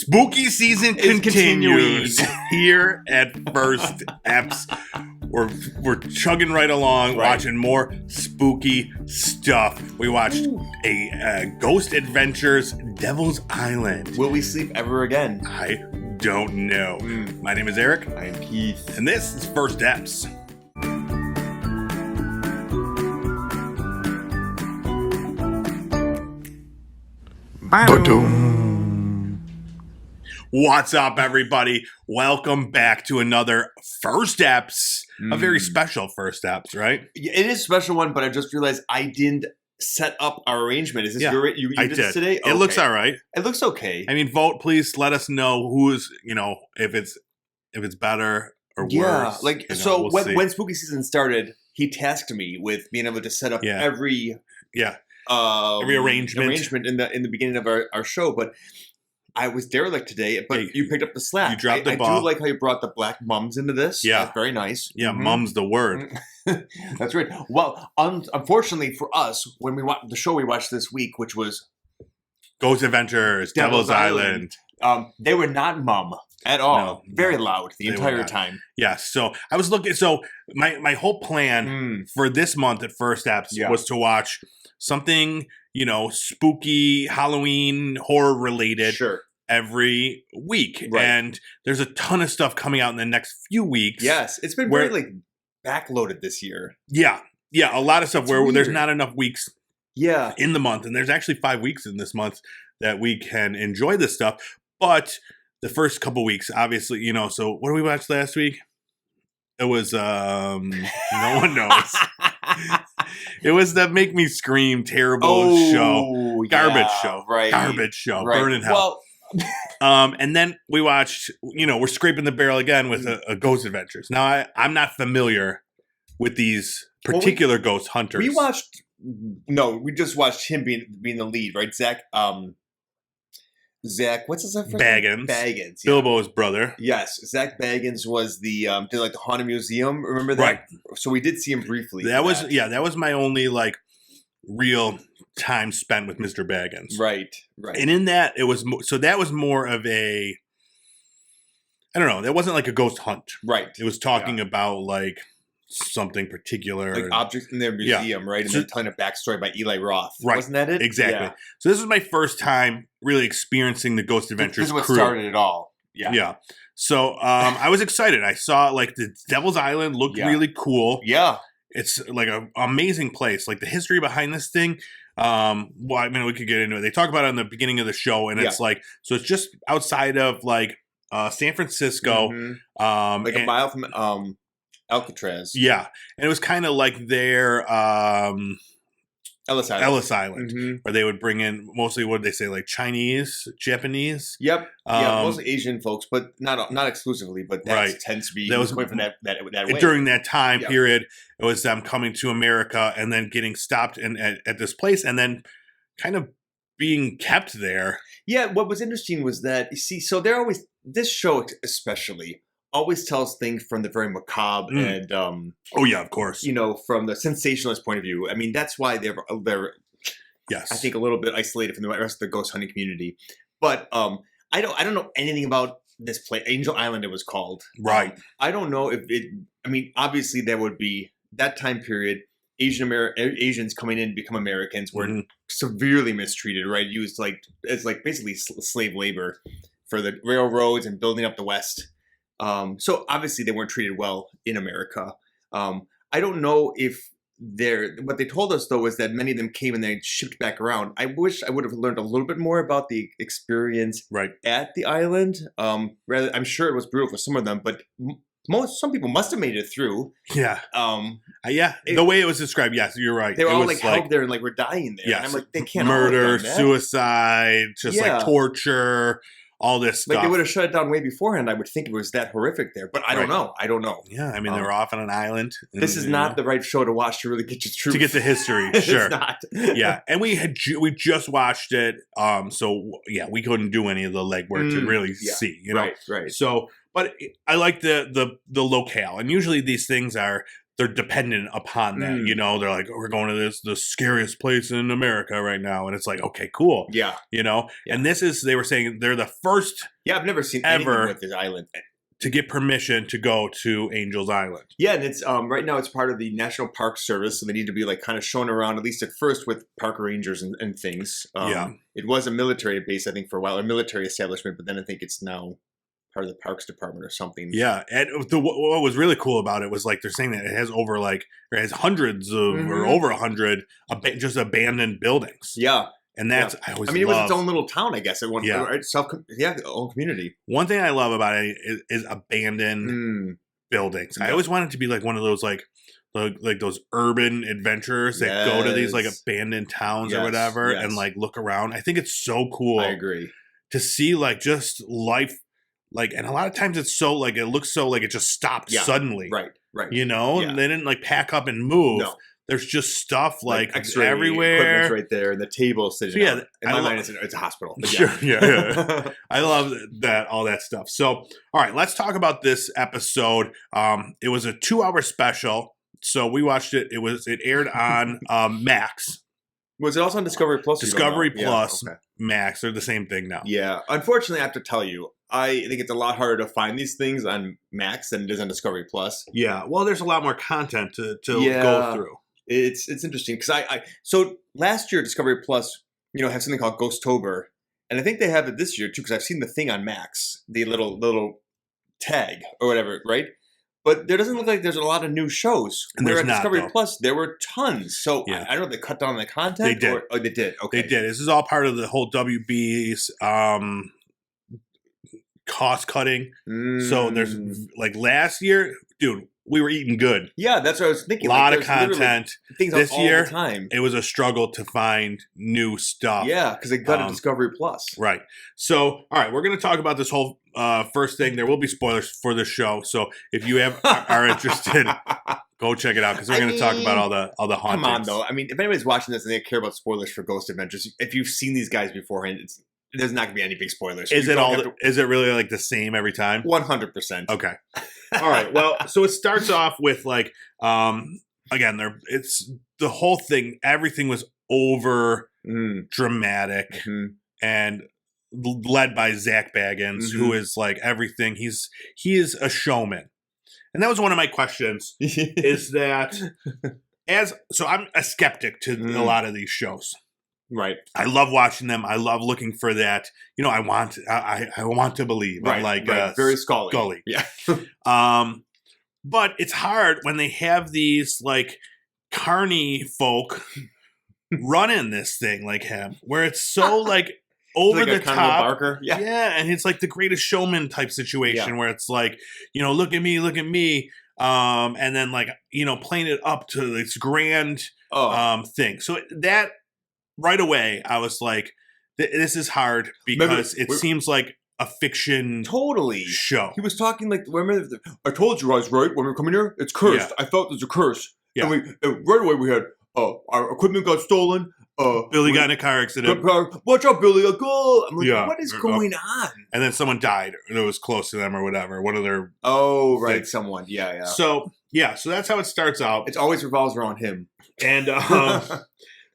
Spooky season continues here at First Eps. We're chugging right along, watching more spooky stuff. We watched a Ghost Adventures Devil's Island. Will we sleep ever again? I don't know. My name is Eric. I am Keith. And this is First Eps. What's up, everybody? Welcome back to another First Eps. A very special First Eps, right? It is a special one, but I just realized I didn't set up our arrangement. Is this you I did did this today? It looks all right. It looks okay. I mean, vote, please. Let us know who's, if it's better or worse. Yeah, we'll see. when spooky season started, he tasked me with being able to set up every arrangement in the beginning of our show, but I was derelict today, but you picked up the slack. You dropped the ball. I do like how you brought the black mums into this. Yeah. That's very nice. Yeah, mum's the word. That's right. Well, unfortunately for us, when we watched the show we watched this week, which was Ghost Adventures, Devil's Island. They were not mum at all. No, very loud the entire time. Yeah, so I was looking. So my whole plan for this month at First Eps was to watch something, spooky, Halloween, horror related. Sure. Every week. Right. And there's a ton of stuff coming out in the next few weeks. Yes. It's been very backloaded this year. Yeah. Yeah. A lot of stuff where there's not enough weeks in the month. And there's actually 5 weeks in this month that we can enjoy this stuff. But the first couple weeks, obviously, so what did we watch last week? It was no one knows. It was that Make Me Scream terrible show. Garbage show. Right. Garbage show. Right. Burn in hell. Well, and then we watched, we're scraping the barrel again with a Ghost Adventures. Now, I'm not familiar with these particular ghost hunters. We just watched him being the lead, right? Zak, what's his name? Baggans. Baggans. Yeah. Bilbo's brother. Yes. Zak Baggans was the, did the Haunted Museum. Remember that? Right. So we did see him briefly. That was my only, real time spent with Mr. Baggans. Right. And in that, that was more of a, I don't know, that wasn't like a ghost hunt. Right. It was talking about, something particular. Objects in their museum, right? And then telling a backstory by Eli Roth. Right. Wasn't that it? Exactly. Yeah. So this was my first time really experiencing the Ghost Adventures This is what crew. started it all. Yeah. Yeah. So I was excited. I saw the Devil's Island looked really cool. Yeah. It's an amazing place. The history behind this thing. We could get into it. They talk about it in the beginning of the show, and it's so it's just outside of San Francisco. A mile from Alcatraz. Yeah. And it was kind of like their Ellis Island. Where they would bring in mostly, what did they say, Chinese, Japanese? Yep. Mostly Asian folks, but not exclusively, but that tends to be that was going from that way. During that time period, it was them coming to America and then getting stopped at this place and then kind of being kept there. Yeah, what was interesting was that, so they're always, this show especially, always tells things from the very macabre and of course, from the sensationalist point of view. I mean, that's why they're I think a little bit isolated from the rest of the ghost hunting community. But I don't know anything about this place. Angel Island, it was called. Right. I don't know if it. I mean, obviously there would be that time period. Asians coming in to become Americans were severely mistreated. Right, used as basically slave labor for the railroads and building up the West. So obviously they weren't treated well in America. I don't know if what they told us though was that many of them came and they shipped back around. I wish I would have learned a little bit more about the experience at the island. I'm sure it was brutal for some of them, but some people must have made it through. Yeah. The way it was described, yes, you're right. They were all held there and were dying there. Yes. And I'm they can't murder, suicide, just torture. All this stuff. They would have shut it down way beforehand. I would think it was that horrific there, but I don't know. Yeah, I mean, they were off on an island. This is not the right show to watch to really get your truth. To get the history, sure. It's not. Yeah, and we just watched it, so we couldn't do any of the legwork to really see. Right. So, but I like the locale, and usually these things are they're dependent upon that. You know, they're like, we're going to the scariest place in America right now. And it's like, okay, cool. Yeah. You know, and they were saying they're the first. Yeah, I've never seen ever anything with this island. To get permission to go to Angel's Island. Yeah, and it's right now it's part of the National Park Service, so they need to be like kind of shown around, at least at first, with park rangers and things. It was a military base, I think, for a while, a military establishment, but then I think it's now part of the Parks Department or something. Yeah, and what was really cool about it was like they're saying that it has hundreds of or over 100 just abandoned buildings. Yeah. And that's it was its own little town, I guess. At one point, own community. One thing I love about it is abandoned buildings. I always wanted to be like one of those like those urban adventurers that go to these like abandoned towns or whatever and like look around. I think it's so cool. I agree. To see like just life, like, and a lot of times it's so like it looks so like it just stopped suddenly. Right. You know, and they didn't like pack up and move. No. There's just stuff like X-ray everywhere. Equipment's right there, and the table sitting out. In my mind, it's a hospital. But sure, yeah. I love all that stuff. So, all right, let's talk about this episode. It was a 2-hour special, so we watched it. It aired on Max. Was it also on Discovery Plus? Discovery Plus, Max. They're the same thing now. Yeah. Unfortunately, I have to tell you, I think it's a lot harder to find these things on Max than it is on Discovery Plus. Yeah. Well, there's a lot more content to go through. It's interesting because so last year Discovery Plus, have something called Ghosttober, and I think they have it this year too because I've seen the thing on Max, the little tag or whatever, right? But there doesn't look like there's a lot of new shows. And there's at not, Discovery though. Plus, there were tons. So I don't know if they cut down on the content. They did. They did. Okay. They did. This is all part of the whole WB's cost cutting. So there's like last year, dude, we were eating good. Yeah, that's what I was thinking. A lot of content. Things this all year, the time. It was a struggle to find new stuff. Yeah, because they got a Discovery Plus. Right. So, all right, we're going to talk about this whole first thing. There will be spoilers for this show. So if you are interested, go check it out because we're going to talk about all the hauntings. Come on, though. I mean, if anybody's watching this and they care about spoilers for Ghost Adventures, if you've seen these guys beforehand, there's not going to be any big spoilers. Is it really like the same every time? 100%. Okay. All right. Well, so it starts off with like, again, it's the whole thing. Everything was over dramatic and led by Zak Baggans, who is like everything. He is a showman, and that was one of my questions. Is that so? I'm a skeptic to a lot of these shows. Right. I love watching them. I love looking for that. I want to believe. Right. I'm like very Scully. Scully. Yeah. But it's hard when they have these like carny folk running this thing like him, where it's so like over like the a top. Barker. Yeah. Yeah, and it's like the Greatest Showman type situation where it's like, look at me. And then like, playing it up to this grand thing. So that right away, I was like, this is hard because it seems like a fiction show. He was talking like, remember, I told you I was right when we were coming here. It's cursed. I felt there's a curse. Yeah. And right away we had, our equipment got stolen. Billy got in a car accident. Watch out, Billy. Go. I'm like, what is going on? And then someone died. It was close to them or whatever. One of their... Oh, right. Things. Someone. Yeah. So that's how it starts out. It always revolves around him. And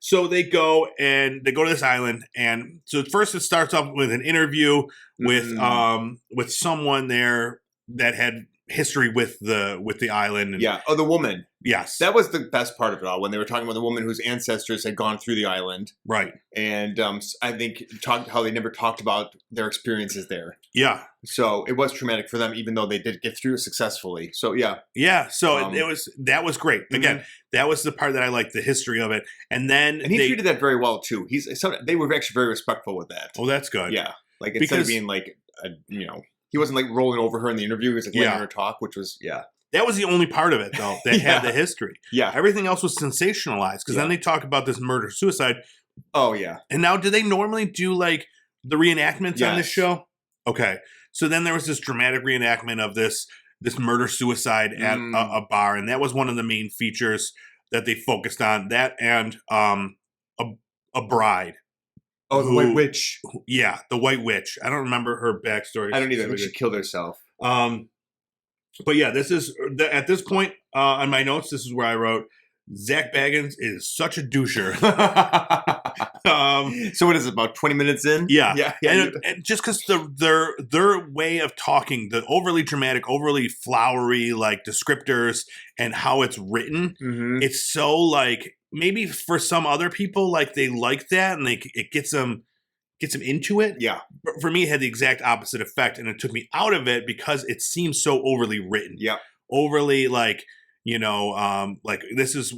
so they go to this island. And so first it starts off with an interview with someone there that had history with the island. And, the woman. Yes. That was the best part of it all, when they were talking about the woman whose ancestors had gone through the island. Right. And I think how they never talked about their experiences there. Yeah. So it was traumatic for them, even though they did get through it successfully. So, yeah. Yeah. So that was great. Again, that was the part that I liked, the history of it. And then he treated that very well, too. They were actually very respectful with that. Oh, that's good. Yeah. Like, instead of being like, he wasn't like rolling over her in the interview. He was like letting her talk, which was, That was the only part of it, though, that had the history. Yeah. Everything else was sensationalized, because then they talk about this murder-suicide. Oh, yeah. And now, do they normally do, like, the reenactments on this show? Okay. So then there was this dramatic reenactment of this murder-suicide at a bar, and that was one of the main features that they focused on. That and a bride. Oh, the White Witch. Yeah, the White Witch. I don't remember her backstory. I don't either. She killed herself. But yeah, this is at this point on my notes. This is where I wrote Zak Baggans is such a doucher. So what is it, about 20 minutes in? Yeah. And just because their way of talking, the overly dramatic, overly flowery like descriptors and how it's written, it's so like maybe for some other people like they like that and it gets them into it. Yeah. But for me, it had the exact opposite effect, and it took me out of it because it seems so overly written. Yeah. Overly like like this is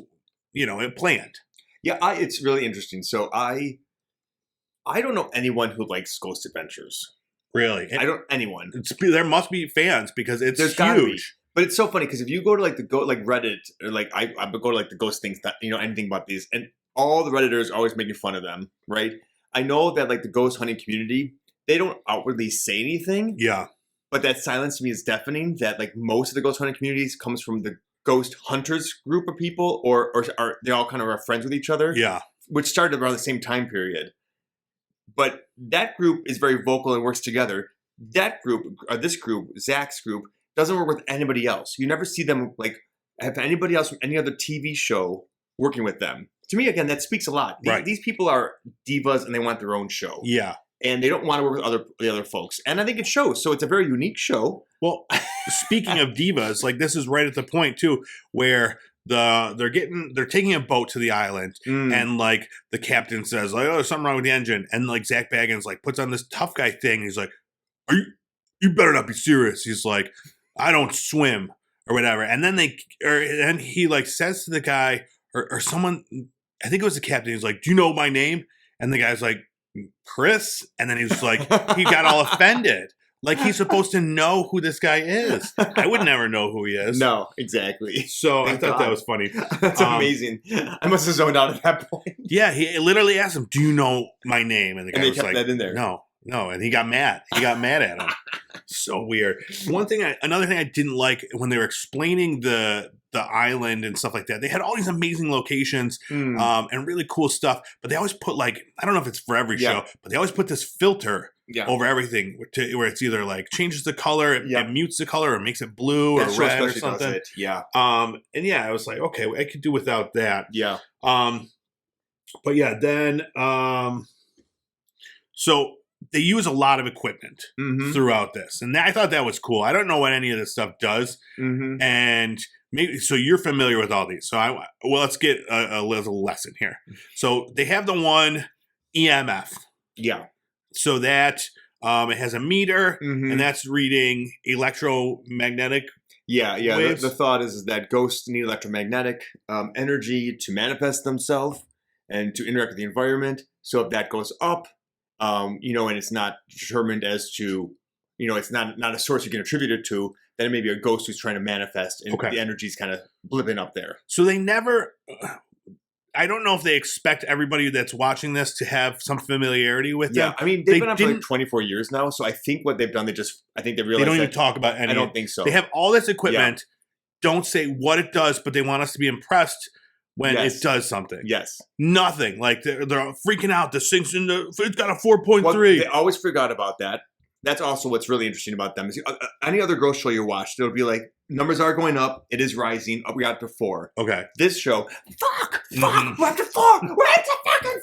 it planned. Yeah, it's really interesting. So I don't know anyone who likes Ghost Adventures. Really? Anyone. There must be fans because it's There's huge. But it's so funny because if you go to like Reddit or like I go to like the ghost things that anything about these, and all the Redditors are always making fun of them, right? I know that like the ghost hunting community, they don't outwardly say anything. Yeah. But that silence to me is deafening. That like most of the ghost hunting communities comes from the ghost hunters group of people, or are they all kind of are friends with each other? Yeah. Which started around the same time period. But that group is very vocal and works together. That group, this group, Zak's group, doesn't work with anybody else. You never see them like have anybody else from any other TV show working with them. To me, again, that speaks a lot. These people are divas and they want their own show. Yeah. And they don't want to work with the other folks. And I think it shows. So it's a very unique show. Well, speaking of divas, like this is right at the point too where they're taking a boat to the island and like the captain says like, oh, there's something wrong with the engine, and like Zak Baggans like puts on this tough guy thing. He's like, you better not be serious. He's like, I don't swim or whatever. And then he like says to the guy or someone, I think it was the captain. He's like, do you know my name? And the guy's like, Chris. And then he was like, he got all offended. Like he's supposed to know who this guy is. I would never know who he is. No, exactly. So I thought that was funny. That's amazing. I must have zoned out at that point. Yeah, he literally asked him, do you know my name? And the guy was kept like, that in there. No. And he got mad. He got mad at him. So weird. Another thing I didn't like when they were explaining the island and stuff like that, they had all these amazing locations and really cool stuff, but they always put like, I don't know if it's for every show, but they always put this filter over everything where it's either like changes the color, it mutes the color or makes it blue or red or something. And yeah, I was like, okay, I could do without that. Yeah. But yeah, then so they use a lot of equipment throughout this, and I thought that was cool. I don't know what any of this stuff does, and maybe so you're familiar with all these. So let's get a little lesson here. So they have the one EMF, so that it has a meter, and that's reading electromagnetic. Waves. The thought is that ghosts need electromagnetic energy to manifest themselves and to interact with the environment. So if that goes up, and it's not determined as to, it's not a source you can attribute it to, then it may be a ghost who's trying to manifest, and the energy's kind of blipping up there. So they never, I don't know if they expect everybody that's watching this to have some familiarity with them. I mean, they've been up for like 24 years now, so I think what they've done, they realize they don't even talk about any. I don't think so. They have all this equipment, don't say what it does, but they want us to be impressed when it does something. Yes. Nothing. Like they're freaking out. The sinks it's got a 4.3. Well, they always forgot about that. That's also what's really interesting about them. Is any other ghost show you watch, it'll be like, numbers are going up. It is rising. We got to 4. Okay. This show, we're up to 4. We're up to fucking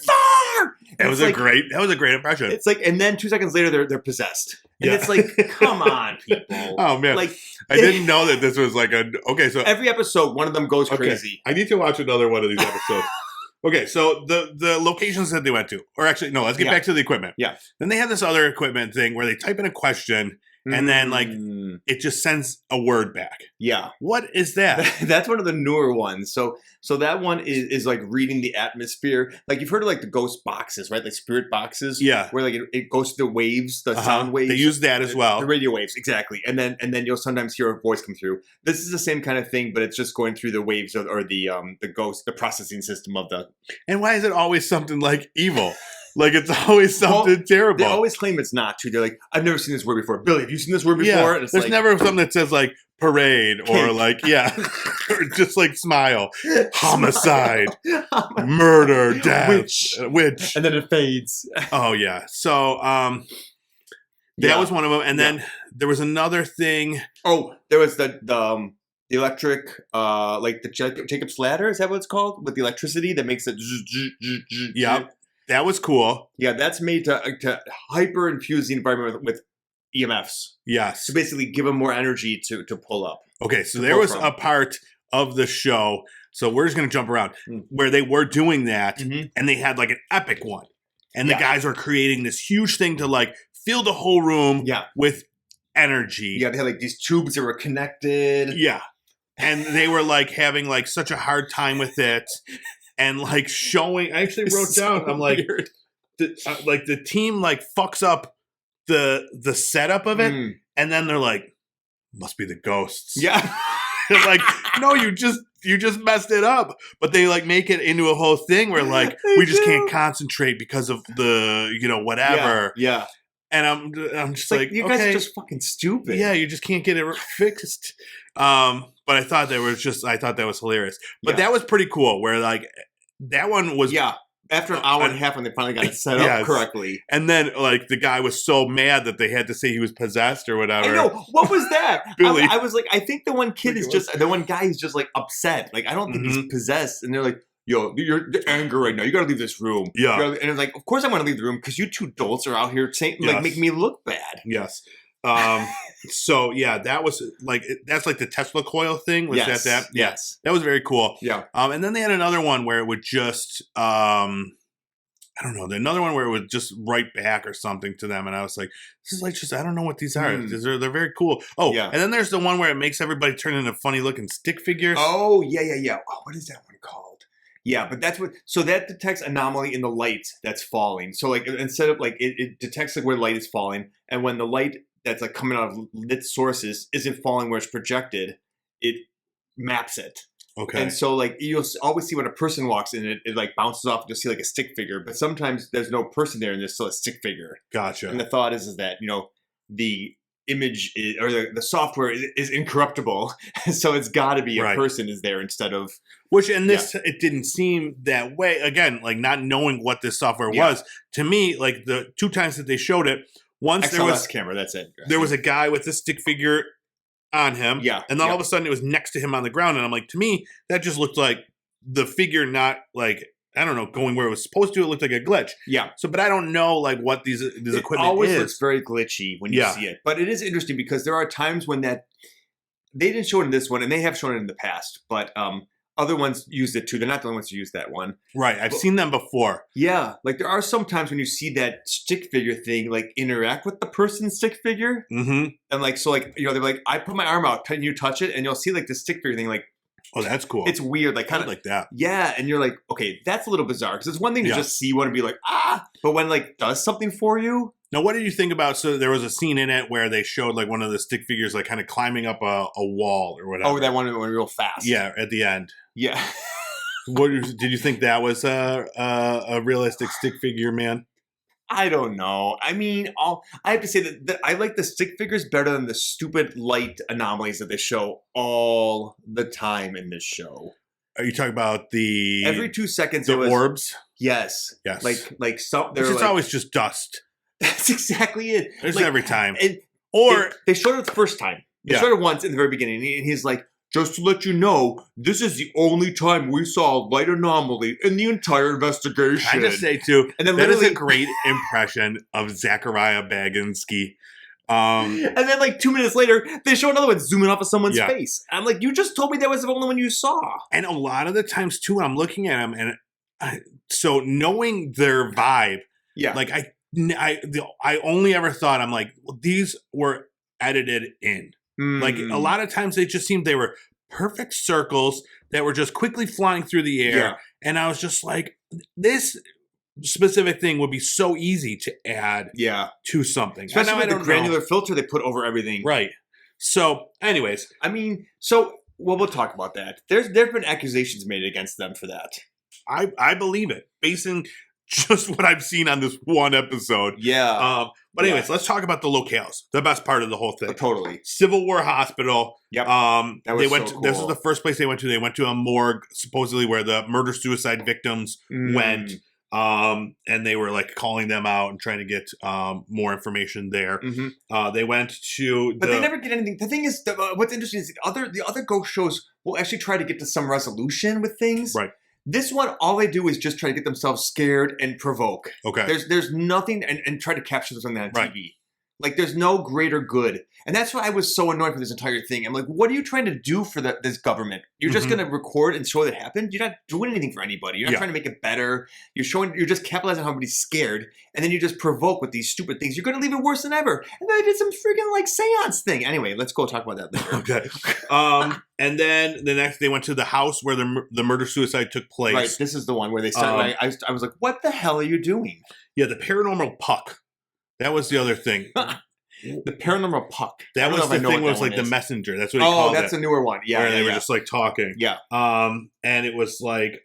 4. That was a great impression. It's like, and then 2 seconds later, they're possessed. And it's like, come on, people. Oh, man. Like, I didn't know that this was like so every episode, one of them goes crazy. I need to watch another one of these episodes. Okay, so the locations that they went to, or actually, no, let's get back to the equipment. Yeah. Then they have this other equipment thing where they type in a question and then like it just sends a word back. Yeah. What is that? That's one of the newer ones. So that one is like reading the atmosphere. Like you've heard of like the ghost boxes, right? Like spirit boxes. Yeah. Where like it goes to the waves, the sound waves. They use that as well. The radio waves, exactly. And then you'll sometimes hear a voice come through. This is the same kind of thing, but it's just going through the waves or the ghost, the processing system of the. And why is it always something like evil? Like it's always something terrible. They always claim it's not true. They're like, I've never seen this word before. Billy, have you seen this word before? Yeah, and it's there's like, never something that says like parade or like, or just like smile, homicide, murder, death, witch. And then it fades. Oh yeah. So that was one of them. And then there was another thing. Oh, there was the electric, like the Jacob's ladder. Is that what it's called? With the electricity that makes it. Yeah, that was cool. Yeah, that's made to hyper infuse the environment with EMFs. Yes. To basically give them more energy to pull up. Okay, so there was a part of the show. So we're just going to jump around where they were doing that, and they had like an epic one, and the guys were creating this huge thing to like fill the whole room with energy. Yeah, they had like these tubes that were connected. Yeah, and they were like having like such a hard time with it, and like showing. I actually wrote down. I'm like, like the team like fucks up the setup of it, and then they're like, must be the ghosts. Yeah. Like, no, you just messed it up. But they like make it into a whole thing where like we just can't concentrate because of the whatever. Yeah. And I'm just like you guys are just fucking stupid. Yeah, you just can't get it fixed. But I thought that was hilarious. But that was pretty cool. Where like that one was after an hour and a half when they finally got it set up correctly. And then, like, the guy was so mad that they had to say he was possessed or whatever. I know. What was that? Billy. I was like, I think the one kid the one guy is just, like, upset. Like, I don't think he's possessed. And they're like, yo, you're angry right now. You got to leave this room. Yeah. And it's like, of course I want to leave the room because you two dolts are out here saying, like, making me look bad. Yes. So yeah, that was like that's like the Tesla coil thing. Was that? Yes. That was very cool. Yeah. And then they had another one where it would just I don't know, another one where it would just write back or something to them, and I was like, this is like just I don't know what these are. They're very cool. Oh, yeah. And then there's the one where it makes everybody turn into funny looking stick figures. Oh yeah. Oh, what is that one called? Yeah, but that's what. So that detects anomaly in the light that's falling. So like instead of like it detects like where light is falling, and when the light that's like coming out of lit sources isn't falling where it's projected, it maps it. Okay. And so like you'll always see when a person walks in, it like bounces off and you'll see like a stick figure. But sometimes there's no person there and there's still a stick figure. Gotcha. And the thought is that, the image or the software is incorruptible. So it's got to be a person is there instead of. Which in this, it didn't seem that way. Again, like not knowing what this software was. To me, like the 2 times that they showed it, once XLS there was camera, that's it. There was a guy with a stick figure on him. Yeah. And then all of a sudden it was next to him on the ground. And I'm like, to me, that just looked like the figure not like, I don't know, going where it was supposed to. It looked like a glitch. Yeah. So, but I don't know like what these equipment is. It always looks very glitchy when you see it. But it is interesting because there are times when they didn't show it in this one and they have shown it in the past. But other ones used it too. They're not the only ones who use that one. Right. I've seen them before. Yeah. Like there are some times when you see that stick figure thing like interact with the person's stick figure. Mm-hmm. And like, so like, they're like, I put my arm out, can you touch it? And you'll see like the stick figure thing like, oh, that's cool. It's weird. Like kind of like that. Yeah. And you're like, okay, that's a little bizarre. Because it's one thing to just see one and be like, but when like does something for you. Now, what did you think about, so there was a scene in it where they showed like one of the stick figures like kind of climbing up a wall or whatever. Oh, that one went real fast. Yeah, at the end. Yeah. Did you think that was a realistic stick figure, man? I don't know. I mean, I have to say that I like the stick figures better than the stupid light anomalies that they show all the time in this show. Are you talking about the every 2 seconds the orbs? Yes. Yes. Like some. It's like, always just dust. That's exactly it. There's like, every time. They showed it the first time. They showed it once in the very beginning, and he's like, just to let you know, this is the only time we saw a light anomaly in the entire investigation. I just say too, and then that is a great impression of Zachariah Baggins. And then like 2 minutes later, they show another one zooming off of someone's face. I'm like, you just told me that was the only one you saw. And a lot of the times too, I'm looking at them, and so knowing their vibe, like I only ever thought, I'm like, well, these were edited in. Like a lot of times they were perfect circles that were just quickly flying through the air. Yeah. And I was just like, this specific thing would be so easy to add to something. Especially with the granular filter they put over everything. Right. So anyways. I mean, we'll talk about that. There's been accusations made against them for that. I believe it. Basing just what I've seen on this one episode. Yeah. But anyways, let's talk about the locales. The best part of the whole thing. Oh, totally. Civil War Hospital. Yep. That was cool. This is the first place they went to. They went to a morgue, supposedly where the murder-suicide victims went. And they were like calling them out and trying to get more information there. They went to, but they never get anything. The thing is, what's interesting is the other ghost shows will actually try to get to some resolution with things. Right. This one, all they do is just try to get themselves scared and provoke. Okay. There's nothing, and try to capture something on TV. Right. Like, there's no greater good. And that's why I was so annoyed for this entire thing. I'm like, what are you trying to do for this government? You're just going to record and show that it happened? You're not doing anything for anybody. You're not trying to make it better. You're just capitalizing on how everybody's scared. And then you just provoke with these stupid things. You're going to leave it worse than ever. And then I did some freaking, like, seance thing. Anyway, let's go talk about that later. Okay. And then the next, they went to the house where the murder-suicide took place. Right. This is the one where they started. I was like, what the hell are you doing? Yeah, the paranormal puck. That was the other thing. The paranormal puck. That was the thing was like the messenger. That's what he called it. Oh, that's a newer one. Yeah. Where they were just like talking. Yeah. And it was like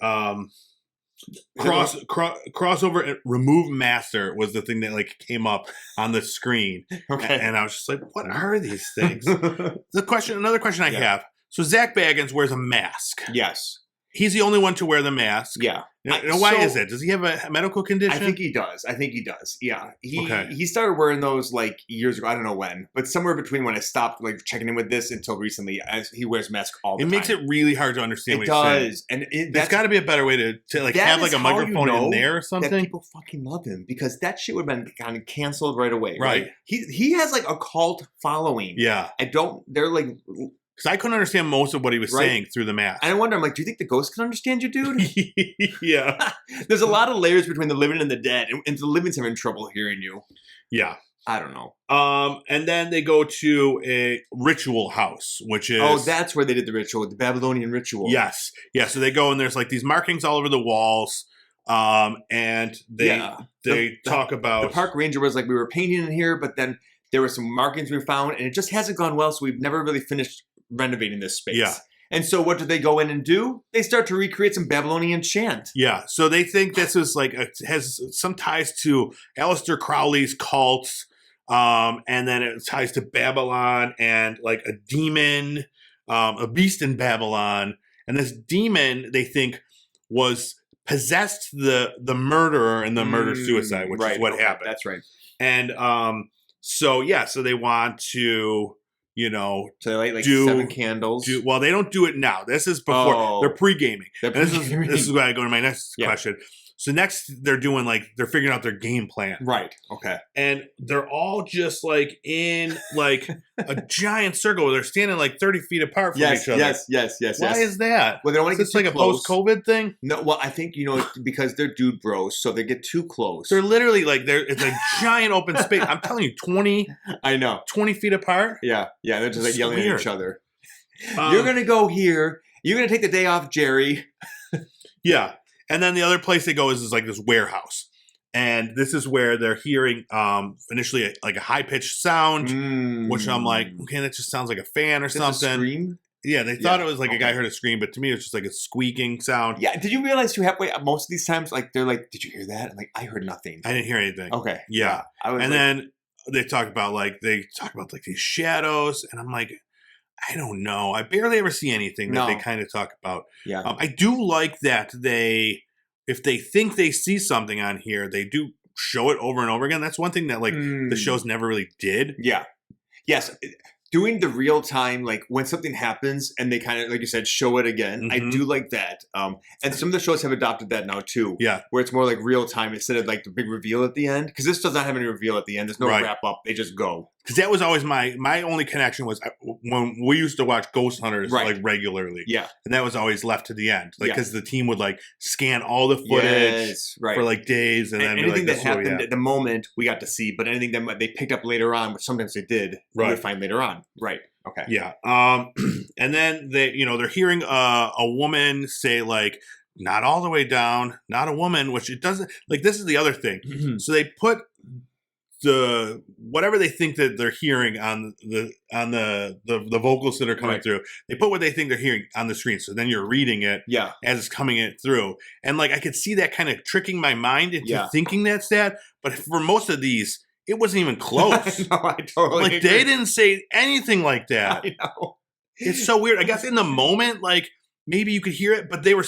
crossover and remove master was the thing that like came up on the screen. Okay. And I was just like, what are these things? Another question I have. So Zak Baggans wears a mask. Yes. He's the only one to wear the mask. Yeah. Why is that? Does he have a medical condition? I think he does. Yeah. He started wearing those like years ago. I don't know when, but somewhere between when I stopped like checking in with this until recently, as he wears masks all the time. It makes it really hard to understand what he's saying. It does. And there's got to be a better way to like have like a microphone in there or something. That people fucking love him because that shit would have been kind of canceled right away. Right. He has like a cult following. Yeah. They're like... Because I couldn't understand most of what he was saying through the mask. And I wonder, I'm like, do you think the ghost can understand you, dude? Yeah. There's a lot of layers between the living and the dead. And the living's having trouble hearing you. Yeah. I don't know. And then they go to a ritual house, which is... Oh, that's where they did the ritual, the Babylonian ritual. Yes. Yeah, so they go and there's like these markings all over the walls. And they talk about... The park ranger was like, we were painting in here, but then there were some markings we found, and it just hasn't gone well, so we've never really finished renovating this space. Yeah. And so what do they go in and do? They start to recreate some Babylonian chant. Yeah. So they think this is like has some ties to Aleister Crowley's cults. And then it ties to Babylon and like a demon, a beast in Babylon. And this demon, they think, was possessed the murderer in the murder-suicide, which is what happened. That's right. And so they want to... so they light like 7 candles. Well, they don't do it now. This is before they're pre-gaming. This is where I go to my next question. So next they're doing they're figuring out their game plan. Right. Okay. And they're all just like in like a giant circle where they're standing like 30 feet apart from each other. Yes. Why is that? Well, they don't want to get too like close. A post-COVID thing? No, well, I think, because they're dude bros, so they get too close. They're literally it's a giant open space. I'm telling you, 20 I know. 20 feet apart. Yeah. Yeah, they're just like yelling at each other. You're going to go here. You're going to take the day off, Jerry. Yeah. And then the other place they go is like this warehouse. And this is where they're hearing initially like a high-pitched sound, which I'm like, okay, that just sounds like a fan or something. A scream? Yeah, they thought it was like a guy heard a scream, but to me it was just like a squeaking sound. Yeah, did you realize too halfway most of these times, like they're like, did you hear that? I'm like, I heard nothing. I didn't hear anything. Okay. Yeah. And then they talk about these shadows, and I'm like, I don't know. I barely ever see anything that they kind of talk about. Yeah. I do like that if they think they see something on here, they do show it over and over again. That's one thing that the shows never really did. Yeah. Yes. Doing the real time, like when something happens and they kind of, like you said, show it again. Mm-hmm. I do like that. And some of the shows have adopted that now too. Yeah. Where it's more like real time instead of like the big reveal at the end. Because this does not have any reveal at the end. There's no wrap up. They just go. Because that was always my only connection was when we used to watch Ghost Hunters like regularly. Yeah. And that was always left to the end. Like, because the team would like scan all the footage for like days. And then anything that happened at the moment we got to see, but anything that they picked up later on, which sometimes they did, we would find later on. Right. Okay. Yeah. And then they're hearing a woman say like, not all the way down, not a woman, which it doesn't like, this is the other thing. Mm-hmm. So they put the whatever they think that they're hearing on the vocals that are coming through, they put what they think they're hearing on the screen. So then you're reading it as it's coming it through. And like I could see that kind of tricking my mind into thinking that's that. But for most of these, it wasn't even close. No, I totally agree. They didn't say anything like that. I know. It's so weird. I guess in the moment, like maybe you could hear it, but they were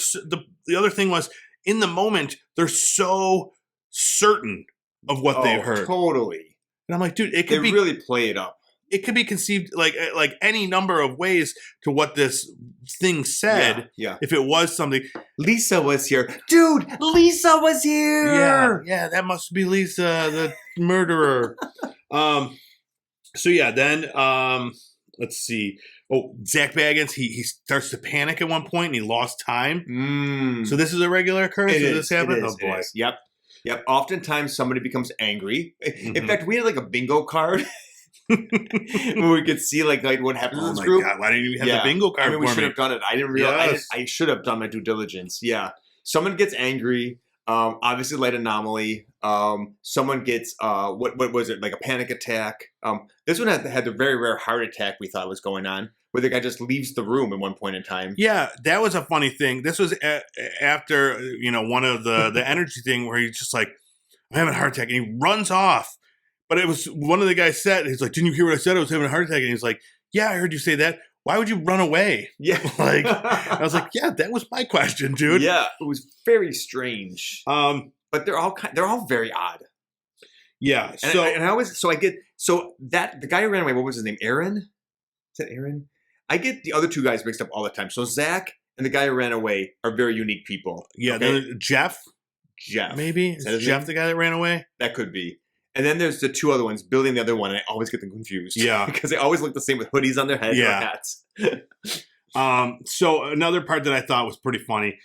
the other thing was in the moment, they're so certain of what they've heard. Totally. And I'm like, dude, they really play it up. It could be conceived like any number of ways to what this thing said. Yeah. If it was something. Lisa was here. Dude, Lisa was here. Yeah, that must be Lisa, the murderer. So yeah, then let's see. Oh, Zak Baggans, he starts to panic at one point and he lost time. So this is a regular occurrence? Did this happen? Oh boy. Yep. Oftentimes somebody becomes angry. In fact, we had like a bingo card. Where we could see like what happens in this group. God, why didn't you have the bingo card? I mean, we should have done it. I didn't realize. I should have done my due diligence. Yeah, someone gets angry. Obviously, light anomaly. Someone gets what was it, like a panic attack? This one had the very rare heart attack we thought was going on, where the guy just leaves the room at one point in time. Yeah, that was a funny thing. This was after one of the energy thing where he's just like, I'm having a heart attack, and he runs off. But it was one of the guys said, he's like, didn't you hear what I said? I was having a heart attack. And he's like, yeah, I heard you say that. Why would you run away? Yeah. I was like, yeah, that was my question, dude. Yeah, it was very strange. But they're all very odd. Yeah. So the guy who ran away, what was his name? Aaron? Is that Aaron? I get the other two guys mixed up all the time. So Zach and the guy who ran away are very unique people. Yeah. Okay? Jeff. Maybe? Is Jeff the guy that ran away? That could be. And then there's the two other ones, Billy and the other one, and I always get them confused. Yeah. Because they always look the same with hoodies on their heads or hats. So another part that I thought was pretty funny.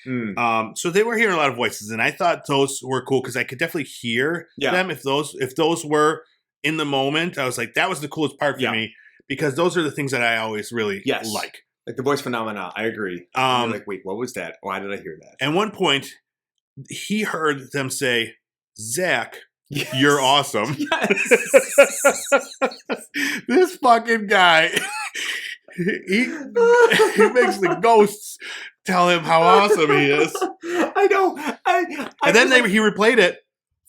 So they were hearing a lot of voices, and I thought those were cool because I could definitely hear them. If those were in the moment, I was like, that was the coolest part for me because those are the things that I always really like. Like the voice phenomena, I agree. You're like, wait, what was that? Why did I hear that? At one point, he heard them say, Zach, you're awesome. Yes. This fucking guy, he makes the ghosts tell him how awesome he is. I know. And then he replayed it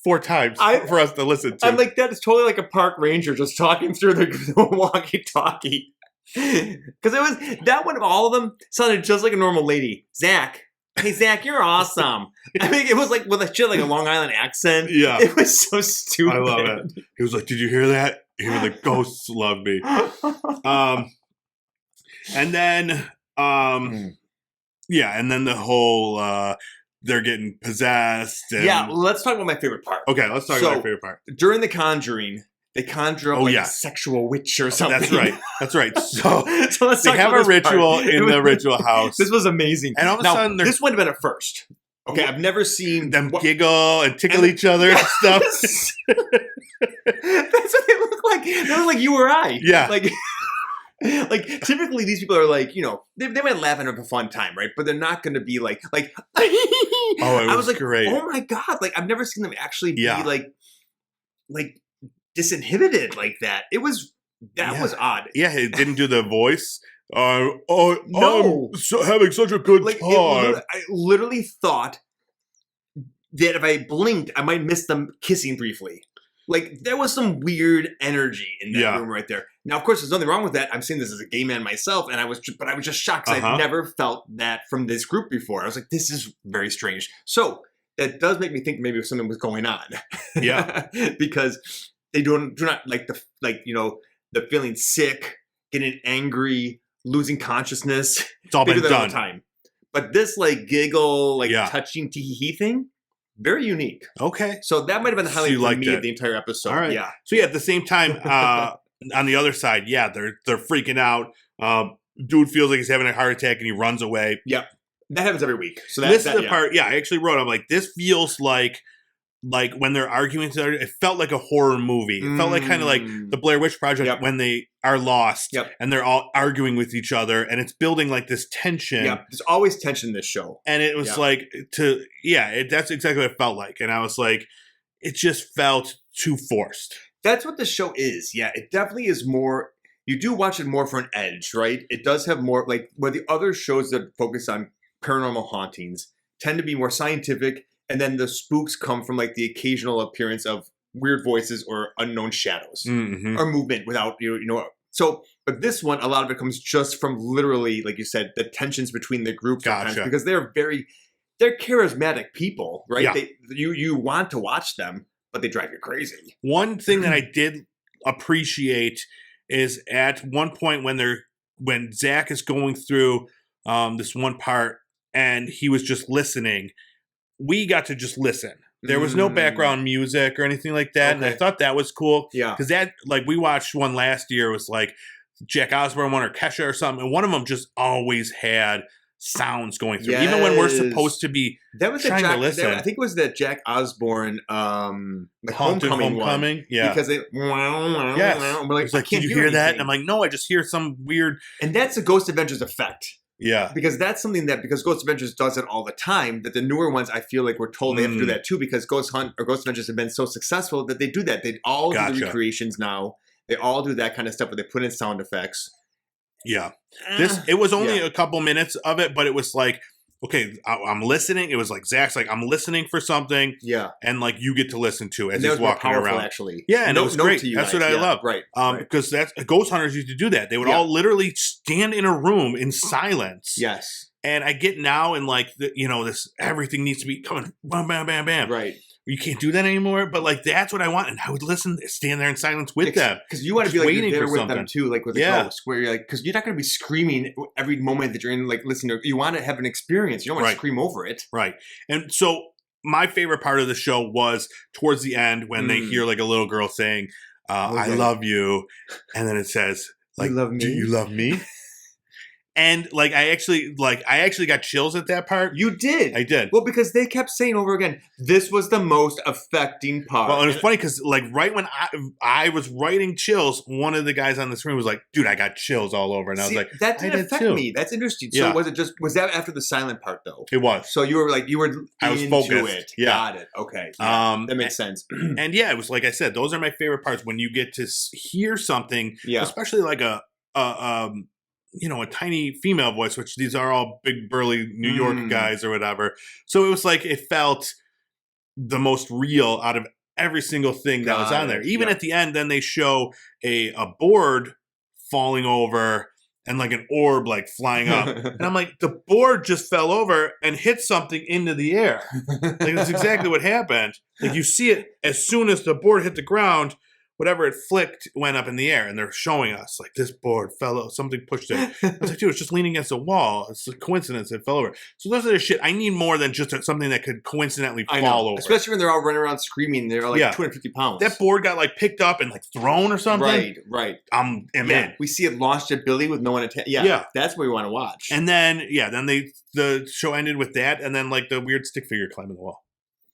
4 times for us to listen to. I'm like, that is totally like a park ranger just talking through the walkie-talkie. Because it was that one of all of them sounded just like a normal lady. Zach. Hey, Zach, you're awesome. I mean, it was like with a Long Island accent. Yeah. It was so stupid. I love it. He was like, did you hear that? Even the ghosts love me. And then, and then the whole, they're getting possessed. And... let's talk about my favorite part. Okay, let's talk about my favorite part. During The Conjuring, they conjure up a sexual witch or something. That's right. So they have a ritual in the ritual house. This was amazing. And all of a sudden, this would have been a first. Okay, I've never seen them giggle and tickle each other and stuff. That's what they look like. They look like you or I. Yeah. Like typically these people are like, they might laugh and have a fun time, right? But they're not going to be like. I was like, great. Oh my god! Like I've never seen them actually be like disinhibited like that. Was odd. Yeah, he didn't do the voice. No, I'm having such a good time. I literally thought that if I blinked, I might miss them kissing briefly. Like there was some weird energy in that room right there. Now, of course, there's nothing wrong with that. I'm saying this as a gay man myself, and I was just shocked because I've never felt that from this group before. I was like, this is very strange. So that does make me think maybe something was going on. Yeah, because they do not like the feeling sick, getting angry, losing consciousness. It's all been done. All the time. But this giggle, touching tee-hee thing, very unique. Okay. So that might have been the highlight for me of the entire episode. All right. Yeah. So at the same time, on the other side, they're freaking out. Dude feels like he's having a heart attack and he runs away. Yep. That happens every week. So this is the part. Yeah, I actually wrote. I'm like, this feels like when they're arguing together, it felt like a horror movie. It felt like kind of like the Blair Witch Project when they are lost and they're all arguing with each other, and it's building like this tension. Yeah, there's always tension in this show, and it was that's exactly what it felt like, and I was like, it just felt too forced. That's what the show is. Yeah, it definitely is more. You do watch it more for an edge, right? It does have more where the other shows that focus on paranormal hauntings tend to be more scientific. And then the spooks come from the occasional appearance of weird voices or unknown shadows or movement without, So, but this one, a lot of it comes just from literally, like you said, the tensions between the groups sometimes because they're very, they're charismatic people, right? Yeah. You want to watch them, but they drive you crazy. One thing that I did appreciate is at one point when Zach is going through this one part and he was just listening, we got to just listen. There was no background music or anything like that, and I thought that was cool. Yeah, because that, like, we watched one last year. It was like Jack Osbourne one or Kesha or something, and one of them just always had sounds going through, even when we're supposed to be trying to listen. I think it was that Jack Osbourne, the Homecoming one. Yeah, because it. Yes, we're like, did you hear that? And I'm like, no, I just hear some weird. And that's the Ghost Adventures effect. Yeah. Because that's something that, because Ghost Adventures does it all the time, that the newer ones, I feel like we're told they have to do that too, because Ghost Adventures have been so successful that they do that. They all do the recreations now. They all do that kind of stuff where they put in sound effects. Yeah. It was only a couple minutes of it, but it was like, okay, I'm listening. It was like, Zach's like, I'm listening for something. Yeah. And like, you get to listen to it as he's walking around. Actually. Yeah, and it was great. That's what I love. Right. Because Ghost Hunters used to do that. They would all literally stand in a room in silence. Yes. And I get now, and like, this, everything needs to be coming, bam, bam, bam, bam. Right. You can't do that anymore, but like, that's what I want. And I would stand there in silence with them. Because you want to be like, waiting you're there for with them too, like with the ghost, where you're like, because you're not going to be screaming every moment that you're in, like, listening. You want to have an experience. You don't want to scream over it. Right. And so my favorite part of the show was towards the end when they hear like a little girl saying, I love you. And then it says, like, do you love me? And like, I actually got chills at that part. You did. I did. Well, because they kept saying over again, this was the most affecting part. Well, and it was funny because like right when I was writing chills, one of the guys on the screen was like, dude, I got chills all over. And I was like, that didn't affect me. That's interesting. So was that after the silent part though? It was. So I was focused. It. Yeah. Got it. Okay. Yeah, that makes sense. And yeah, it was like I said, those are my favorite parts when you get to hear something, especially like a tiny female voice, which these are all big burly New York guys or whatever. So it was like, it felt the most real out of every single thing that was on there. Even at the end, then they show a board falling over and like an orb like flying up. And I'm like, the board just fell over and hit something into the air. Like, that's exactly what happened. Like, you see it as soon as the board hit the ground, whatever it flicked went up in the air, and they're showing us like this board fell out, something pushed it. I was like, dude, it's just leaning against a wall. It's a coincidence it fell over. So those are the shit. I need more than just something that could coincidentally fall over. Especially when they're all running around screaming. They're like 250 pounds. That board got like picked up and like thrown or something. Right. I'm in. We see it launched at Billy with no one attached. Yeah. That's what we want to watch. And then, the show ended with that, and then like the weird stick figure climbing the wall.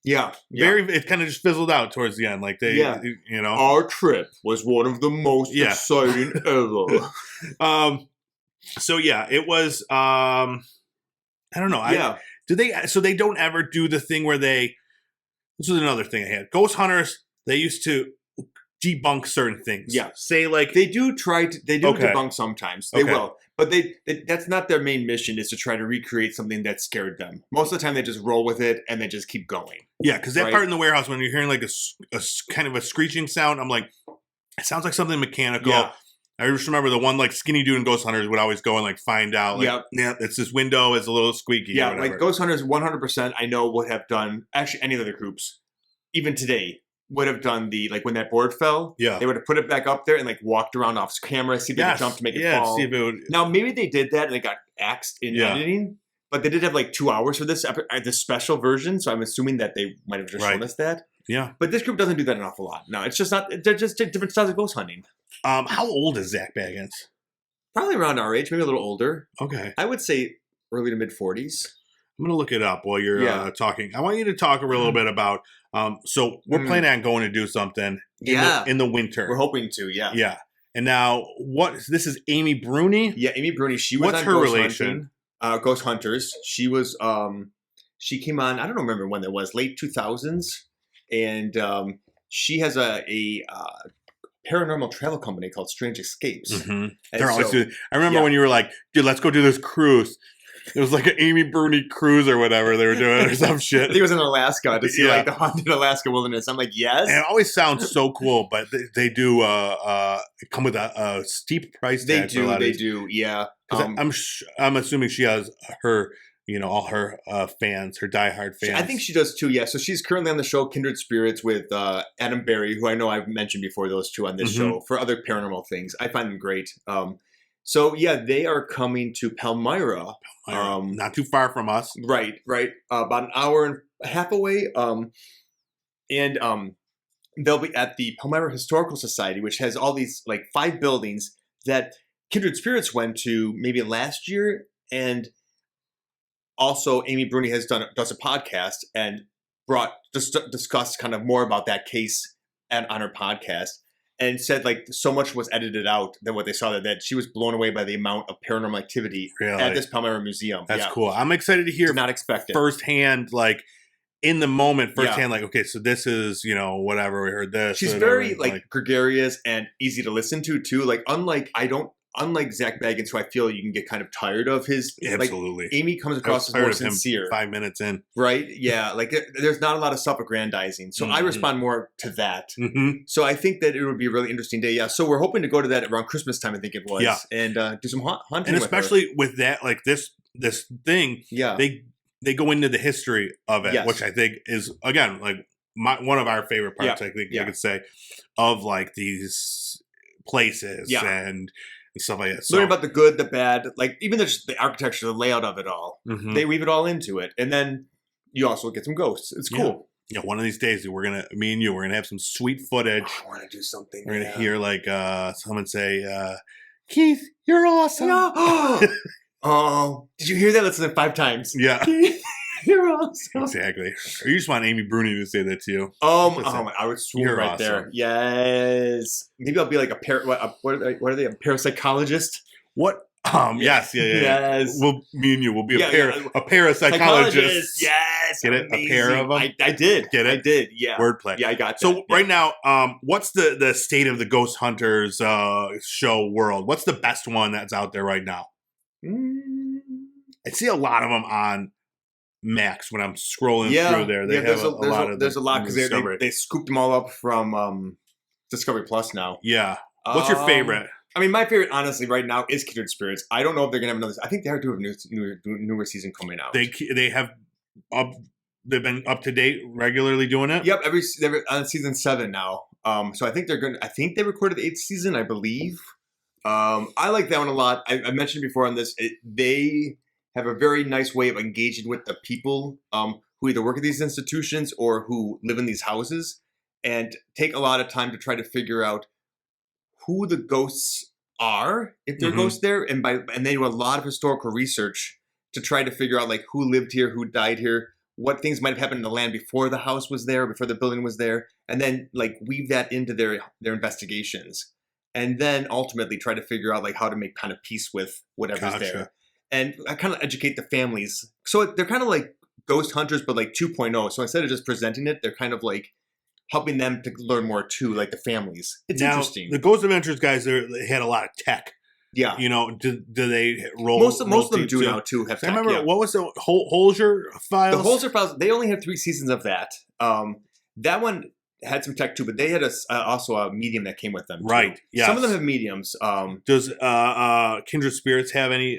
Yeah. It kind of just fizzled out towards the end. Like our trip was one of the most exciting ever. So yeah, it was, I don't know. So they don't ever do the thing where this was another thing I had. Ghost Hunters, they used to debunk certain things. Yeah. Say like, they do debunk sometimes. They will. But that's not their main mission, is to try to recreate something that scared them. Most of the time, they just roll with it and they just keep going. Yeah, because that part in the warehouse, when you're hearing like a kind of a screeching sound, I'm like, it sounds like something mechanical. Yeah. I just remember the one like skinny dude in Ghost Hunters would always go and like find out. Like, it's this window is a little squeaky. Yeah, or whatever. Like Ghost Hunters 100% I know would have done, actually any other groups, even today, would have done the, like when that board fell, they would have put it back up there and like walked around off camera, see if they could jump to make it fall. See if it would... Now maybe they did that and they got axed in editing, but they did have like 2 hours for this special version, so I'm assuming that they might have just shown us that. Yeah. But this group doesn't do that an awful lot. No, it's just not, they're just different styles of ghost hunting. How old is Zak Baggans? Probably around our age, maybe a little older. Okay. I would say early to mid 40s. I'm going to look it up while you're talking. I want you to talk a little bit about, so we're planning on going to do something in the winter. We're hoping to, Yeah. And now, this is Amy Bruni? Yeah, Amy Bruni. She was What's her relation? Ghost Hunters. She was, she came on, I don't remember when that was, late 2000s. And she has a paranormal travel company called Strange Escapes. Mm-hmm. They're always doing. I remember when you were like, dude, let's go do this cruise. It was like an Amy Bruni cruise or whatever they were doing or some shit. I think it was in Alaska to see like the haunted Alaska wilderness. I'm like, yes. And it always sounds so cool, but they do come with a steep price tag. They do, yeah. I'm assuming she has her, all her fans, her diehard fans. I think she does too, yeah. So she's currently on the show Kindred Spirits with Adam Berry, who I know I've mentioned before, those two on this show, for other paranormal things. I find them great. So, yeah, they are coming to Palmyra. Not too far from us. Right. About an hour and a half away. And they'll be at the Palmyra Historical Society, which has all these, 5 buildings that Kindred Spirits went to maybe last year. And also, Amy Bruni does a podcast and discussed kind of more about that case on her podcast. And said so much was edited out than what they saw that she was blown away by the amount of paranormal activity at this Palmyra Museum. That's cool. I'm excited to hear. Did not expect it firsthand, in the moment, firsthand. Okay, so this is whatever we heard this. She's very gregarious and easy to listen to too. Unlike Zak Baggans, who I feel you can get kind of tired of his. Absolutely. Amy comes across as more sincere. 5 minutes in. Right? Yeah. There's not a lot of self-aggrandizing. So I respond more to that. So I think that it would be a really interesting day. Yeah. So we're hoping to go to that around Christmas time, I think it was. Yeah. And do some hunting. And especially with that, this thing, they go into the history of it, which I think is, again, one of our favorite parts, I think you could say, of these places and stuff like that. So, learn about the good, the bad, even the architecture, the layout of it all. They weave it all into it. And then you also get some ghosts. It's cool. Yeah, one of these days, me and you, we're going to have some sweet footage. I want to do something. We're going to hear someone say, Keith, you're awesome. Yeah. Oh, did you hear that? Listen to it 5 times. Yeah. Keith, you're awesome. Exactly. Or you just want Amy Bruni to say that to you. I would swoon right there. Yes. Maybe I'll be like what are they? A parapsychologist? What? Yes. Yes. Me and you will be a parapsychologist. Yes. Get it? Amazing. A pair of them? I did. Get it? I did. Yeah. Wordplay. Yeah, I got that. So right now, what's the state of the Ghost Hunters show world? What's the best one that's out there right now? I see a lot of them on Max when I'm scrolling through there. They have a lot of there's a lot because they scooped them all up from Discovery Plus now. Yeah. What's your favorite? I mean, my favorite, honestly, right now is Kindred Spirits. I don't know if they're gonna have another. I think they do have newer season coming out. They have they've been up to date, regularly doing it. Yep, they're on season 7 now. So I think I think they recorded the 8th season, I believe. I like that one a lot. I mentioned before on this, they have a very nice way of engaging with the people who either work at these institutions or who live in these houses, and take a lot of time to try to figure out who the ghosts are, if they're ghosts there, and they do a lot of historical research to try to figure out who lived here, who died here, what things might have happened in the land before the house was there, before the building was there, and then weave that into their investigations, and then ultimately try to figure out how to make kind of peace with whatever's there. And I kind of educate the families. So they're kind of like ghost hunters, but 2.0. So instead of just presenting it, they're kind of helping them to learn more too, the families. It's interesting. The Ghost Adventures guys, they had a lot of tech. Yeah. Do they roll? Most of them do now too. Have tech, I remember what was the Holzer Files? The Holzer Files. They only had 3 seasons of that. That one had some tech too, but they had also a medium that came with them. Too. Right. Yeah. Some of them have mediums. Does Kindred Spirits have any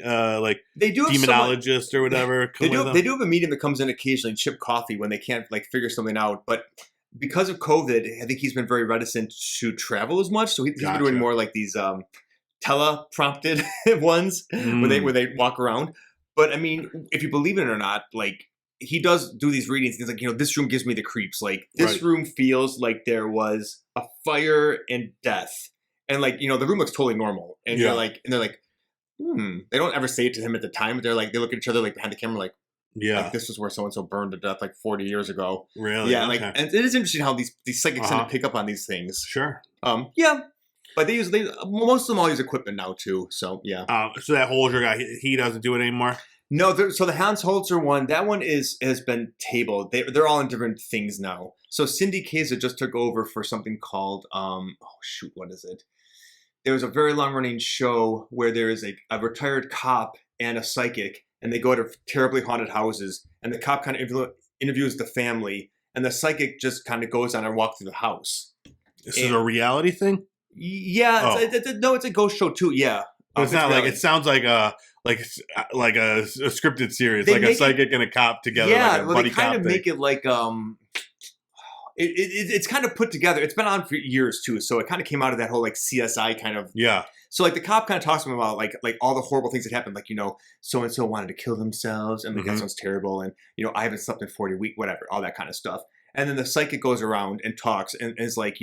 they do have demonologist or whatever? They do have a medium that comes in occasionally, chip coffee when they can't figure something out. But because of COVID, I think he's been very reticent to travel as much. So he's been doing more these teleprompted ones where they walk around. But I mean, if you believe it or not, he does do these readings. He's this room gives me the creeps. This room feels like there was a fire and death. And the room looks totally normal. And they're they don't ever say it to him at the time, but they look at each other behind the camera this was where so-and-so burned to death 40 years ago. Really? Yeah. Okay. And it is interesting how these psychics tend to pick up on these things. Sure. Yeah. But most of them all use equipment now too. So yeah. So that Holzer guy, he doesn't do it anymore? No, so the Hans Holzer one, that one has been tabled. They're all in different things now. So Cindy Kayser just took over for something called what is it? There was a very long running show where there is a retired cop and a psychic, and they go to terribly haunted houses, and the cop kind of interviews the family, and the psychic just kind of goes on a walk through the house. This is a reality thing? Yeah, it's a ghost show too. Yeah. But it's not like it sounds like a scripted series, like a psychic and a cop together. Yeah, like a buddy they kind of thing. make it like it's kind of put together. It's been on for years too, so it kind of came out of that whole like CSI kind of. Yeah. So like the cop kind of talks to him about like all the horrible things that happened, like so and so wanted to kill themselves, and like that sounds terrible, and I haven't slept in 40 weeks, whatever, all that kind of stuff. And then the psychic goes around and talks and is like,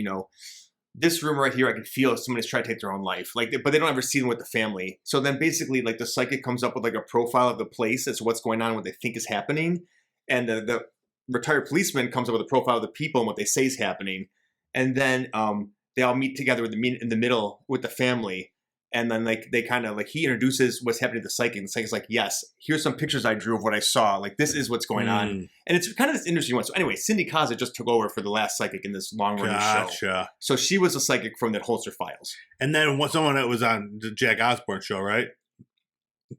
this room right here, I can feel somebody's trying to take their own life, but they don't ever see them with the family. So then basically, like the psychic comes up with like a profile of the place as to what's going on, what they think is happening, and the retired policeman comes up with a profile of the people and what they say is happening, and then they all meet together in the middle with the family. And then like they kind of like he introduces what's happening to the psychic. The psychic's like, yes, here's some pictures I drew of what I saw. Like this is what's going on. And it's kind of this interesting one. So anyway, Cindy Kaza just took over for the last psychic in this long running show. So she was a psychic from the Holster Files. And then someone that was on the Jack Osbourne show, right?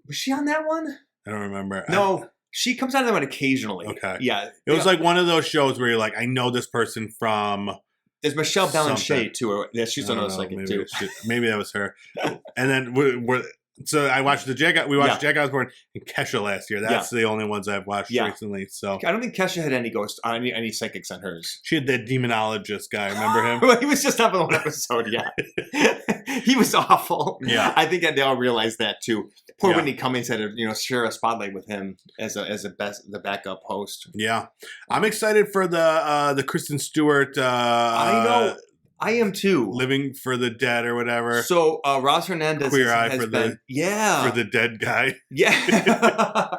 Was she on that one? I don't remember. No, she comes on that one occasionally. Okay. Yeah. It was like one of those shows where you're like, I know this person from... There's Michelle Belanchet too. Yeah, she's another psychic too. Maybe that was her. And then so I watched Jack Osbourne and Kesha last year. That's the only ones I've watched recently. So I don't think Kesha had any any psychics on hers. She had that demonologist guy. Remember him? Well, he was just on one episode. Yeah, he was awful. Yeah, I think they all realized that too. Poor Whitney Cummings had to share a spotlight with him as the backup host. Yeah, I'm excited for the Kristen Stewart. I know. I am too. Living for the Dead or whatever. So Ross Hernandez Queer Eye has for been for the dead guy. Yeah.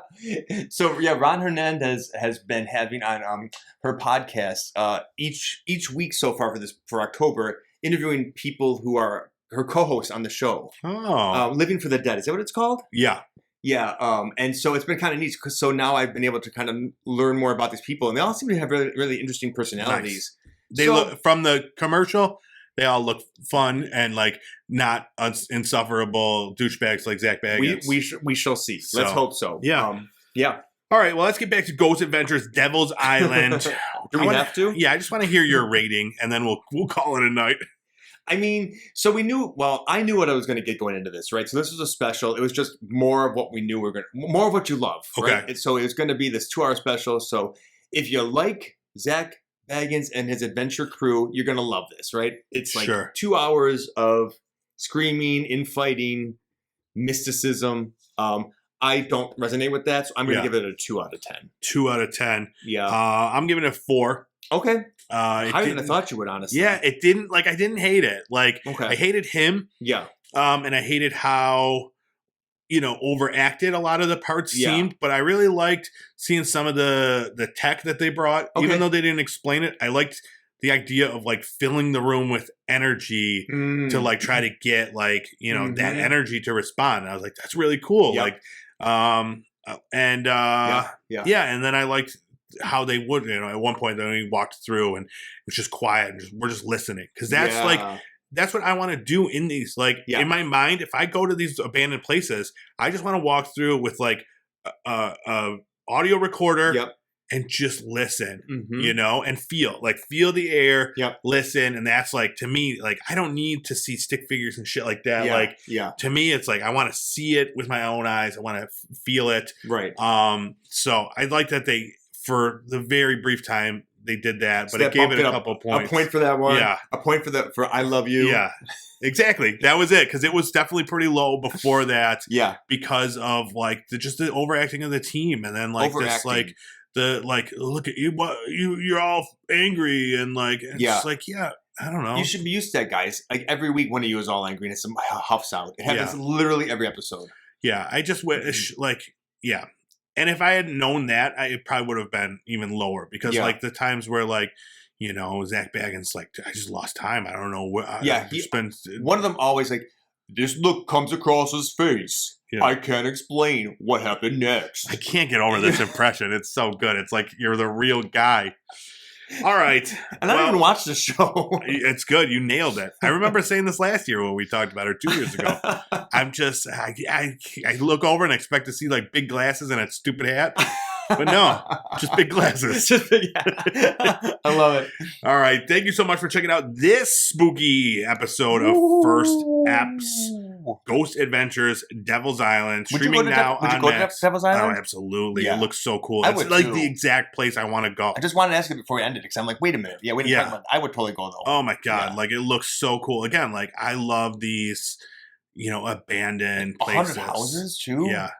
So Ron Hernandez has been having on her podcast each week so far for October, interviewing people who are her co-hosts on the show. Oh. Living for the Dead. Is that what it's called? Yeah. Yeah, and so it's been kind of neat because so now I've been able to kind of learn more about these people, and they all seem to have really, really interesting personalities. Nice. They look from the commercial. They all look fun and like not insufferable douchebags like Zak Baggans. We shall see. Let's hope so. Yeah, yeah. All right. Well, let's get back to Ghost Adventures: Devil's Island. Do we have to? Yeah, I just want to hear your rating, and then we'll call it a night. I mean, so we knew. Well, I knew what I was going to get going into this, right? So this was a special. It was just more of what we knew more of what you love, right? Okay. So it was going to be this 2-hour special. So if you like Zak Baggans and his adventure crew, you're going to love this, right? It's like 2 hours of screaming, infighting, mysticism. I don't resonate with that, so I'm going to give it a 2 out of 10. 2 out of 10. Yeah. I'm giving it a 4. Okay. Higher than I thought you would, honestly. Yeah, I didn't hate it. Like, I hated him. Yeah. And I hated how, overacted a lot of the parts seemed, but I really liked seeing some of the tech that they brought. Even though they didn't explain it, I liked the idea of like filling the room with energy to like try to get like, that energy to respond. And I was like, that's really cool. Yep. Like, and then I liked how they would, at one point then we walked through and it was just quiet and we're just listening. Cause that's what I want to do in these. Like in my mind, if I go to these abandoned places, I just want to walk through with like a audio recorder and just listen, and feel the air, listen. And that's like, to me, like, I don't need to see stick figures and shit like that. To me, it's like, I want to see it with my own eyes. I want to feel it. Right. So I like that for the very brief time, they did that, but it gave it a couple points. A point for that one. Yeah. A point for I Love You. Yeah. Exactly. That was it. Because it was definitely pretty low before that. Yeah. Because of like the overacting of the team, and then like this like look at you, you're all angry and like it's just like I don't know. You should be used to that, guys. Like every week, one of you is all angry and it's huffs out. It happens literally every episode. Yeah. I just wish And if I had known that, it probably would have been even lower because like the times where like, Zak Baggans, like, I just lost time. I don't know what. One of them always like, this look comes across his face. Yeah. I can't explain what happened next. I can't get over this impression. It's so good. It's like you're the real guy. All right. And I didn't even watch the show. It's good. You nailed it. I remember saying this last year when we talked about it, 2 years ago. I'm just, I look over and expect to see like big glasses and a stupid hat. But no, just big glasses. Just big hat. I love it. All right. Thank you so much for checking out this spooky episode of First Eps. Ghost Adventures, Devil's Island, streaming now on Max. Would you go to Devil's Island? Oh, absolutely. Yeah. It looks so cool. I it's would like too. the exact place I want to go. I just wanted to ask you before we ended because I'm like, wait a minute. Yeah, I would totally go though. Oh my God. Like it looks so cool. Again, like I love these, abandoned places. 100 houses too? Yeah.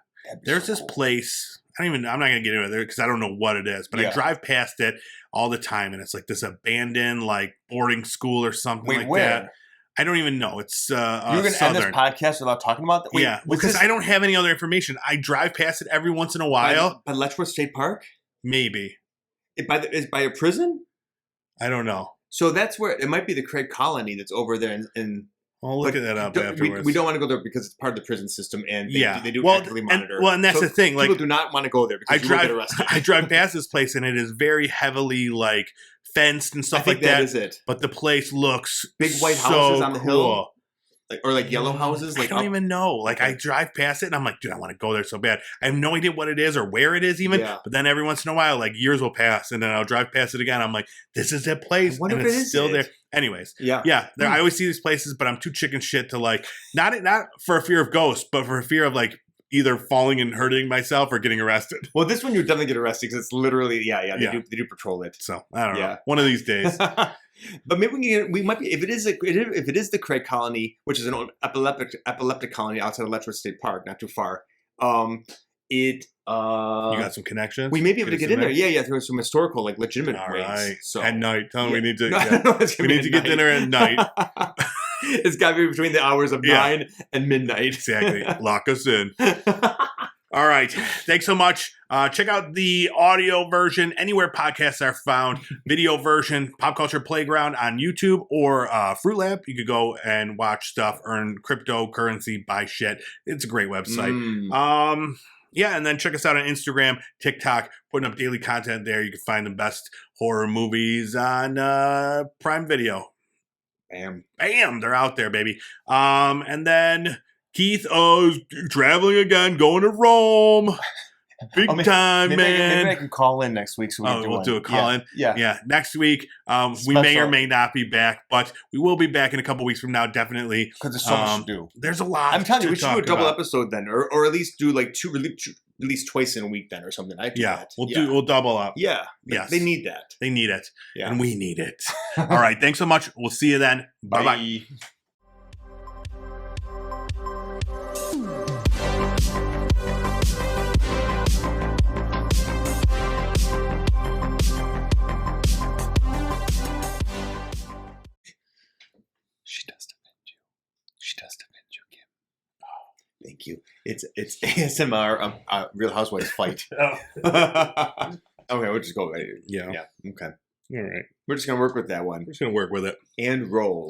There's this place. I'm not going to get into it because I don't know what it is, but I drive past it all the time and it's like this abandoned like boarding school or something that. I don't even know. It's You're going to end this podcast without talking about that? Yeah, because I don't have any other information. I drive past it every once in a while. By Letchworth State Park? Maybe. Is by a prison? I don't know. So that's where it might be the Craig Colony that's over there in I'll look at that up afterwards. We don't want to go there because it's part of the prison system, and they do actively monitor. And that's the thing. Like, people do not want to go there because you will get arrested. I drive past this place, and it is very heavily like fenced and stuff like that. That is it. But the place looks big white houses on the hill. Or like yellow houses? Like I don't even know. Like I drive past it and I'm like, dude, I want to go there so bad. I have no idea what it is or where it is even. Yeah. But then every once in a while, like years will pass and then I'll drive past it again. I'm like, this is that place. And it's still there. Anyways. Yeah. I always see these places, but I'm too chicken shit to like, not for a fear of ghosts, but for a fear of like either falling and hurting myself or getting arrested. Well, this one you definitely get arrested because it's literally, they do patrol it. So I don't know. One of these days. But maybe we might be if it is the Craig Colony, which is an old epileptic colony outside of Letchworth State Park, not too far. You got some connections. We may be able to get in there. Yeah. There was some historical, like legitimate ways. Right. So at night, tell them we need to. We need to get dinner at night. It's got to be between the hours of 9 and midnight. Exactly. Lock us in. All right. Thanks so much. Check out the audio version anywhere podcasts are found. Video version, Pop Culture Playground on YouTube or Fruit Lab. You could go and watch stuff, earn cryptocurrency, buy shit. It's a great website. And then check us out on Instagram, TikTok, putting up daily content there. You can find the best horror movies on Prime Video. Bam. They're out there, baby. And then Keith, traveling again, going to Rome. Big time, man. Maybe I can call in next week so we'll do a call in. Yeah. Next week, we may or may not be back, but we will be back in a couple weeks from now, definitely. Because there's so much to do. There's a lot. I'm telling you, we should do a double episode then, or at least do like at least twice in a week then, or something. We'll double up. Yeah. Yes. They need that. They need it. Yeah. And we need it. All right. Thanks so much. We'll see you then. Bye-bye. Thank you. It's ASMR Real Housewives fight. Okay, we'll just go. Yeah. Okay. All right. We're just gonna work with that one. We're just gonna work with it and roll.